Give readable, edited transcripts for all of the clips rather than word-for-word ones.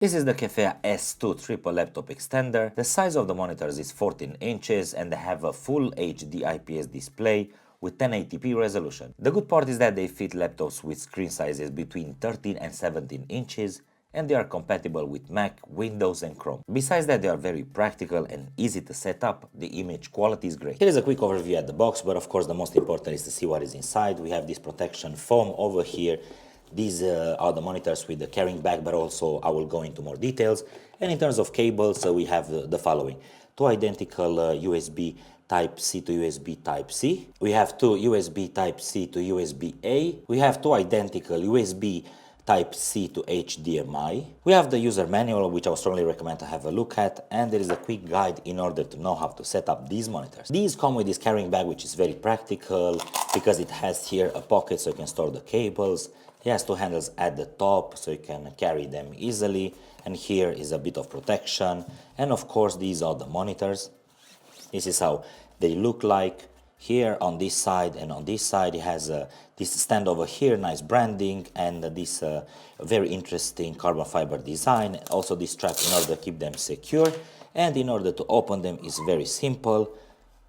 This is the Kefeya S2 triple laptop extender. The size of the monitors is 14 inches and they have a full HD IPS display with 1080p resolution. The good part is that they fit laptops with screen sizes between 13 and 17 inches and they are compatible with Mac, Windows and Chrome. Besides that, they are very practical and easy to set up. The image quality is great. Here is a quick overview at the box, but of course the most important is to see what is inside. We have this protection foam over here. These are the monitors with the carrying bag, but also I will go into more details. And in terms of cables, we have the following. Two identical USB Type-C to USB Type-C. We have two USB Type-C to USB-A. We have two identical USB Type-C to HDMI. We have the user manual, which I would strongly recommend to have a look at, and there is a quick guide in order to know how to set up these monitors. These come with this carrying bag, which is very practical because it has here a pocket so you can store the cables. It has two handles at the top so you can carry them easily, and here is a bit of protection. And of course these are the monitors. This is how they look like. Here on this side and on this side it has this stand over here, nice branding, and this very interesting carbon fiber design. Also this strap in order to keep them secure, and in order to open them is very simple.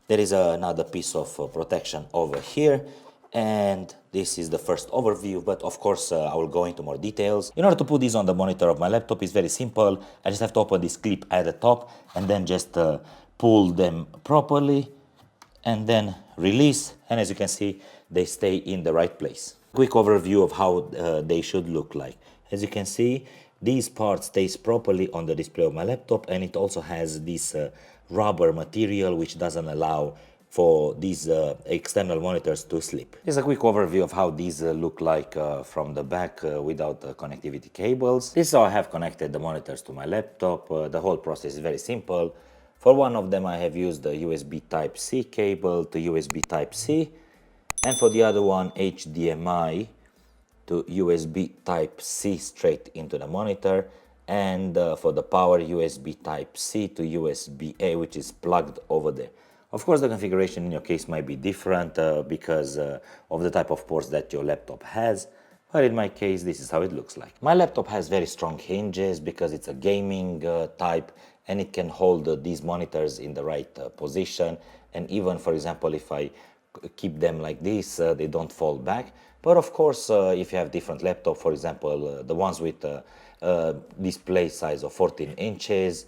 There is another piece of protection over here, and this is the first overview, but of course I will go into more details. In order to put these on the monitor of my laptop, it's very simple. I just have to open this clip at the top and then just pull them properly and then release, and as you can see they stay in the right place. Quick overview of how they should look like. As you can see, these parts stays properly on the display of my laptop, and it also has this rubber material which doesn't allow for these external monitors to slip. Here's a quick overview of how these look like from the back without connectivity cables. This is how I have connected the monitors to my laptop. The whole process is very simple. For one of them I have used the USB Type-C cable to USB Type-C, and for the other one HDMI to USB Type-C straight into the monitor, and for the power USB Type-C to USB-A, which is plugged over there. Of course the configuration in your case might be different because of the type of ports that your laptop has, but in my case this is how it looks like. My laptop has very strong hinges because it's a gaming type, and it can hold these monitors in the right position, and even for example if I keep them like this they don't fall back. But of course if you have different laptop, for example the ones with display size of 14 inches,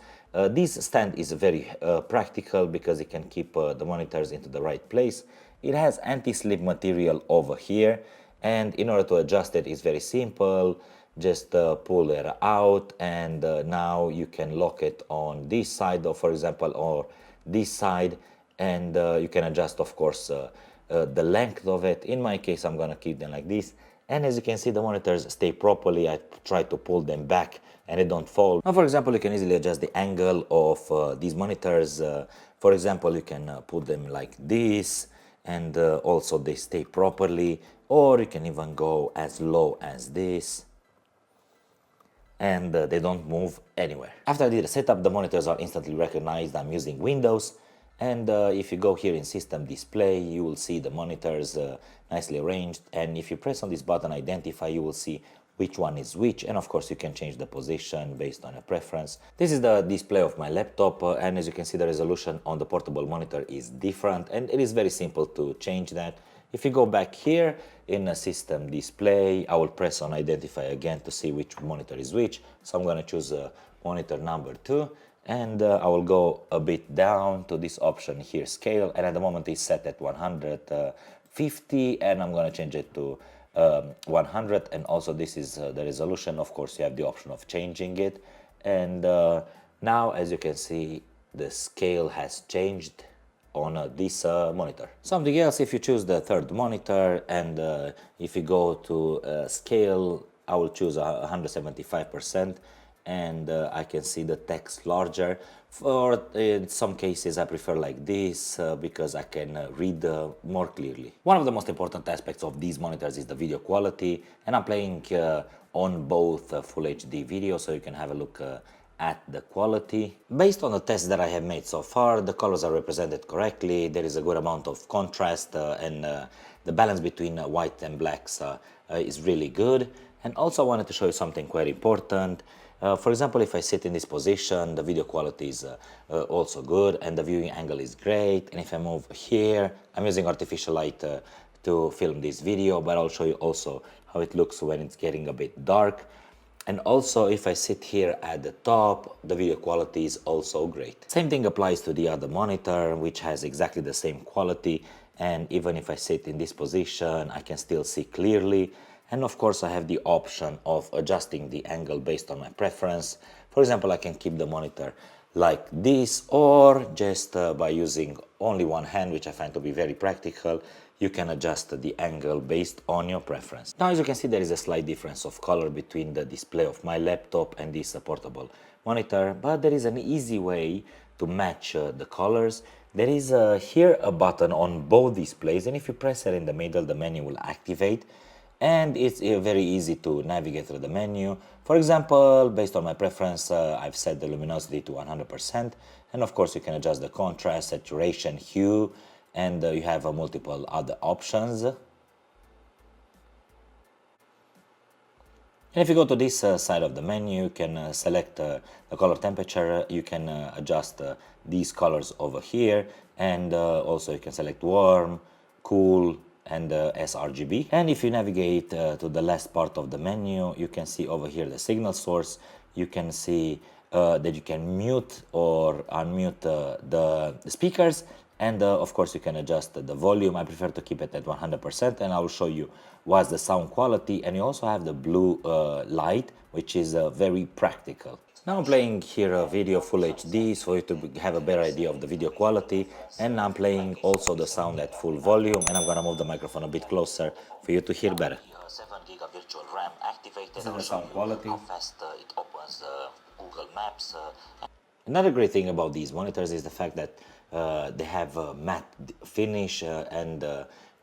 this stand is very practical because it can keep the monitors into the right place. It has anti-slip material over here, and in order to adjust it, it's very simple. Just pull it out, and now you can lock it on this side, or for example, or this side, and you can adjust, of course, the length of it. In my case, I'm gonna keep them like this, and as you can see, the monitors stay properly. I try to pull them back and they don't fall. Now, for example, you can easily adjust the angle of these monitors. For example, you can put them like this, and also they stay properly, or you can even go as low as this, and they don't move anywhere. After I did the setup, the monitors are instantly recognized I'm using Windows, and if you go here in System Display, you will see the monitors nicely arranged, and if you press on this button Identify, you will see which one is which, and of course you can change the position based on your preference. This is the display of my laptop, and as you can see the resolution on the portable monitor is different, and it is very simple to change that. If you go back here in a System Display, I will press on Identify again to see which monitor is which. So I'm going to choose monitor number 2, and I will go a bit down to this option here, Scale, and at the moment it's set at 150, and I'm going to change it to 100, and also this is the resolution. Of course you have the option of changing it, and now as you can see the scale has changed on this monitor. Something else, if you choose the third monitor, and if you go to scale, I will choose 175%, and I can see the text larger. For in some cases I prefer like this because I can read more clearly. One of the most important aspects of these monitors is the video quality, and I'm playing on both Full HD video, so you can have a look at the quality. Based on the tests that I have made so far, the colors are represented correctly. There is a good amount of contrast, and the balance between white and blacks is really good. And also I wanted to show you something quite important. For example, if I sit in this position, the video quality is also good and the viewing angle is great. And if I move here, I'm using artificial light to film this video, but I'll show you also how it looks when it's getting a bit dark. And also, if I sit here at the top, the video quality is also great. Same thing applies to the other monitor, which has exactly the same quality. And even if I sit in this position, I can still see clearly. And of course, I have the option of adjusting the angle based on my preference. For example, I can keep the monitor like this, or just by using only one hand, which I find to be very practical, you can adjust the angle based on your preference. Now, as you can see, there is a slight difference of color between the display of my laptop and this portable monitor, but there is an easy way to match the colors. There is here a button on both displays, and if you press it in the middle, the menu will activate. And it's very easy to navigate through the menu. For example, based on my preference, I've set the luminosity to 100%. And of course, you can adjust the contrast, saturation, hue, and you have multiple other options. And if you go to this side of the menu, you can select the color temperature. You can adjust these colors over here. And also you can select warm, cool, and sRGB. And if you navigate to the last part of the menu, you can see over here the signal source. You can see that you can mute or unmute the speakers. And of course, you can adjust the volume. I prefer to keep it at 100%, and I will show you what's the sound quality. And you also have the blue light, which is very practical. Now I'm playing here a video full HD so you to have a better idea of the video quality, and I'm playing also the sound at full volume, and I'm gonna move the microphone a bit closer for you to hear better. 7 GB virtual RAM activated. This is the sound quality. How fast it opens Google Maps. Another great thing about these monitors is the fact that they have a matte finish and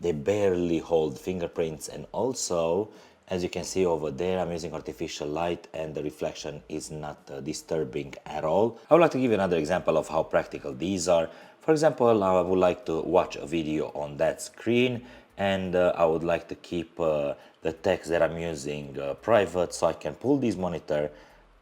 they barely hold fingerprints, and also, as you can see over there, I'm using artificial light and the reflection is not disturbing at all. I would like to give you another example of how practical these are. For example, I would like to watch a video on that screen, and I would like to keep the text that I'm using private, so I can pull this monitor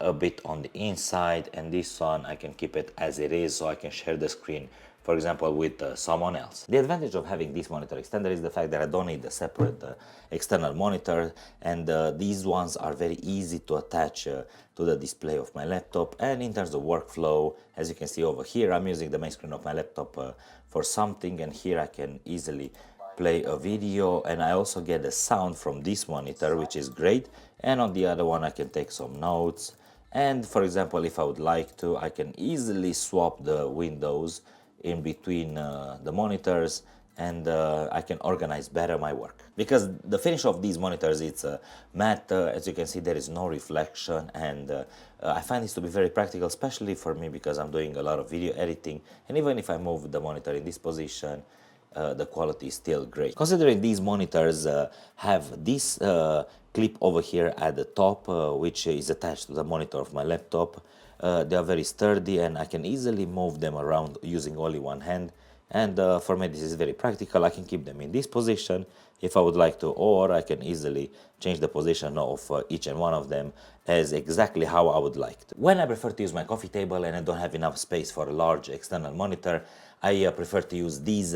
a bit on the inside, and this one I can keep it as it is so I can share the screen, for example, with someone else. The advantage of having this monitor extender is the fact that I don't need a separate external monitor, and these ones are very easy to attach to the display of my laptop. And in terms of workflow, as you can see over here, I'm using the main screen of my laptop for something, and here I can easily play a video, and I also get the sound from this monitor, which is great. And on the other one I can take some notes, and for example, if I would like to, I can easily swap the windows in between the monitors, and I can organize better my work. Because the finish of these monitors, it's matte, as you can see there is no reflection, and I find this to be very practical, especially for me because I'm doing a lot of video editing, and even if I move the monitor in this position, the quality is still great. Considering these monitors have this clip over here at the top, which is attached to the monitor of my laptop, they are very sturdy and I can easily move them around using only one hand. And for me this is very practical. I can keep them in this position if I would like to, or I can easily change the position of each and one of them as exactly how I would like to. When I prefer to use my coffee table and I don't have enough space for a large external monitor, I prefer to use these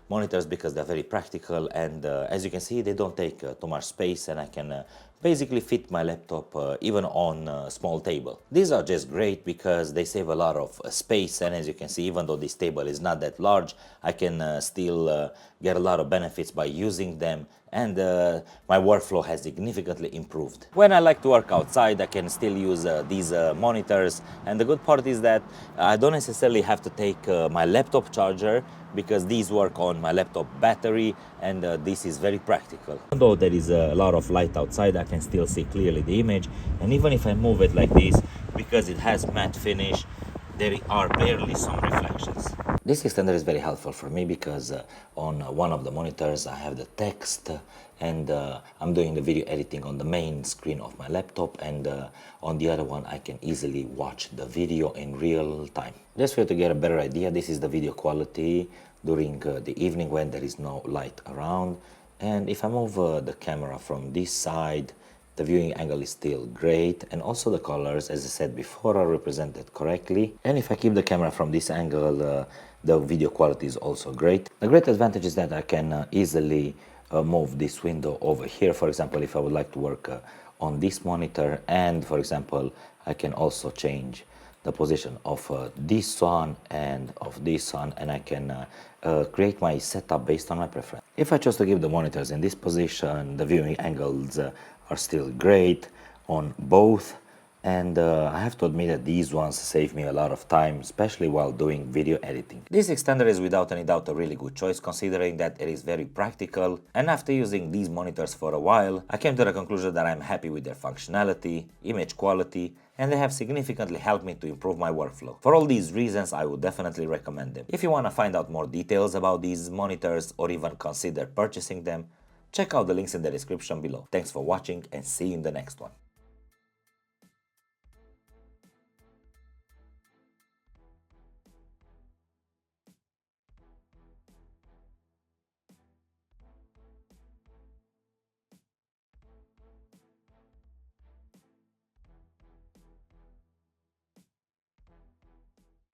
monitors because they're very practical, and as you can see, they don't take too much space, and I can basically fit my laptop even on a small table. These are just great because they save a lot of space, and as you can see, even though this table is not that large, I can still get a lot of benefits by using them, and my workflow has significantly improved. When I like to work outside, I can still use these monitors, and the good part is that I don't necessarily have to take my laptop charger because these work on my laptop battery, and this is very practical. Even though there is a lot of light outside, I can still see clearly the image, and even if I move it like this, because it has matte finish, there are barely some reflections. This extender is very helpful for me because on one of the monitors I have the text, and I'm doing the video editing on the main screen of my laptop, and on the other one I can easily watch the video in real time. Just for you to get a better idea, this is the video quality during the evening when there is no light around. And if I move the camera from this side The viewing angle is still great, and also the colors, as I said before, are represented correctly. And if I keep the camera from this angle, the video quality is also great. The great advantage is that I can easily move this window over here. For example, if I would like to work on this monitor, and for example, I can also change the position of this one and of this one, and I can create my setup based on my preference. If I chose to keep the monitors in this position, the viewing angles are still great on both, and I have to admit that these ones save me a lot of time, especially while doing video editing. This extender is without any doubt a really good choice, considering that it is very practical, and after using these monitors for a while, I came to the conclusion that I'm happy with their functionality, image quality, and they have significantly helped me to improve my workflow. For all these reasons, I would definitely recommend them. If you want to find out more details about these monitors or even consider purchasing them, check out the links in the description below. Thanks for watching and see you in the next one.